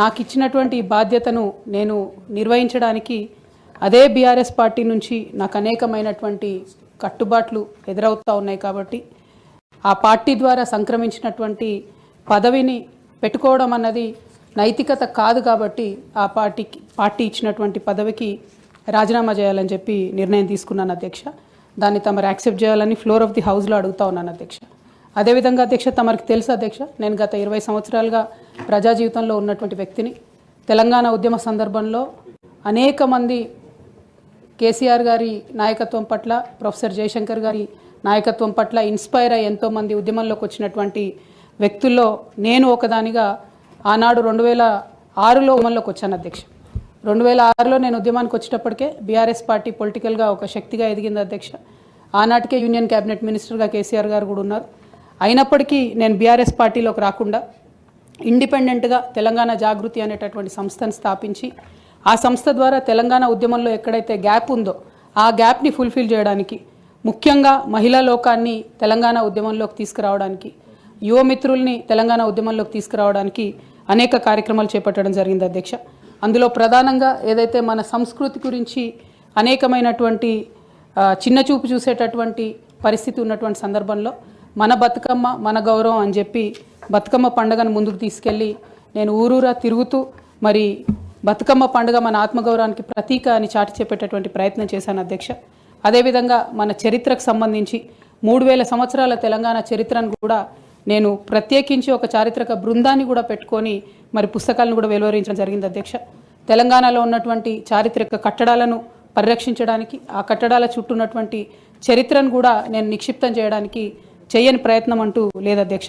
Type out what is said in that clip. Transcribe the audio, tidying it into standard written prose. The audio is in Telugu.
నాకు ఇచ్చినటువంటి బాధ్యతను నేను నిర్వహించడానికి అదే బీఆర్ఎస్ పార్టీ నుంచి నాకు అనేకమైనటువంటి కట్టుబాట్లు ఎదురవుతూ ఉన్నాయి కాబట్టి ఆ పార్టీ ద్వారా సంక్రమించినటువంటి పదవిని పెట్టుకోవడం అన్నది నైతికత కాదు కాబట్టి ఆ పార్టీ ఇచ్చినటువంటి పదవికి రాజీనామా చేయాలని చెప్పి నిర్ణయం తీసుకున్నాను అధ్యక్ష. దాన్ని తమరు యాక్సెప్ట్ చేయాలని ఫ్లోర్ ఆఫ్ ది హౌస్లో అడుగుతా ఉన్నాను అధ్యక్ష. అదేవిధంగా అధ్యక్ష, తమరికి తెలుసు అధ్యక్ష, నేను గత 20 సంవత్సరాలుగా ప్రజా జీవితంలో ఉన్నటువంటి వ్యక్తిని. తెలంగాణ ఉద్యమ సందర్భంలో అనేక మంది కేసీఆర్ గారి నాయకత్వం పట్ల, ప్రొఫెసర్ జయశంకర్ గారి నాయకత్వం పట్ల ఇన్స్పైర్ అయ్యి ఎంతోమంది ఉద్యమంలోకి వచ్చినటువంటి వ్యక్తుల్లో నేను ఒకదానిగా ఆనాడు 2006లో ఉద్యమంలోకి వచ్చాను అధ్యక్ష. 2006లో నేను ఉద్యమానికి వచ్చేటప్పటికే బీఆర్ఎస్ పార్టీ పొలిటికల్గా ఒక శక్తిగా ఎదిగింది అధ్యక్ష. ఆనాటికే యూనియన్ క్యాబినెట్ మినిస్టర్గా కేసీఆర్ గారు కూడా ఉన్నారు. అయినప్పటికీ నేను బీఆర్ఎస్ పార్టీలోకి రాకుండా ఇండిపెండెంట్గా తెలంగాణ జాగృతి అనేటటువంటి సంస్థను స్థాపించి ఆ సంస్థ ద్వారా తెలంగాణ ఉద్యమంలో ఎక్కడైతే గ్యాప్ ఉందో ఆ గ్యాప్ని ఫుల్ఫిల్ చేయడానికి, ముఖ్యంగా మహిళా లోకాన్ని తెలంగాణ ఉద్యమంలోకి తీసుకురావడానికి, యువమిత్రుల్ని తెలంగాణ ఉద్యమంలోకి తీసుకురావడానికి అనేక కార్యక్రమాలు చేపట్టడం జరిగింది అధ్యక్ష. అందులో ప్రధానంగా ఏదైతే మన సంస్కృతి గురించి అనేకమైనటువంటి చిన్నచూపు చూసేటటువంటి పరిస్థితి ఉన్నటువంటి సందర్భంలో మన బతుకమ్మ మన గౌరవం అని చెప్పి బతుకమ్మ పండుగను ముందుకు తీసుకెళ్ళి నేను ఊరూరా తిరుగుతూ మరి బతుకమ్మ పండుగ మన ఆత్మగౌరవానికి ప్రతీక అని చాటి చెప్పేటటువంటి ప్రయత్నం చేశాను అధ్యక్ష. అదేవిధంగా మన చరిత్రకు సంబంధించి 3000 సంవత్సరాల తెలంగాణ చరిత్రను కూడా నేను ప్రత్యేకించి ఒక చారిత్రక బృందాన్ని కూడా పెట్టుకొని మరి పుస్తకాలను కూడా వెలువరించడం జరిగింది అధ్యక్ష. తెలంగాణలో ఉన్నటువంటి చారిత్రక కట్టడాలను పరిరక్షించడానికి, ఆ కట్టడాల చుట్టూ ఉన్నటువంటి చరిత్రను కూడా నేను నిక్షిప్తం చేయడానికి చేయని ప్రయత్నం అంటూ లేదు అధ్యక్ష.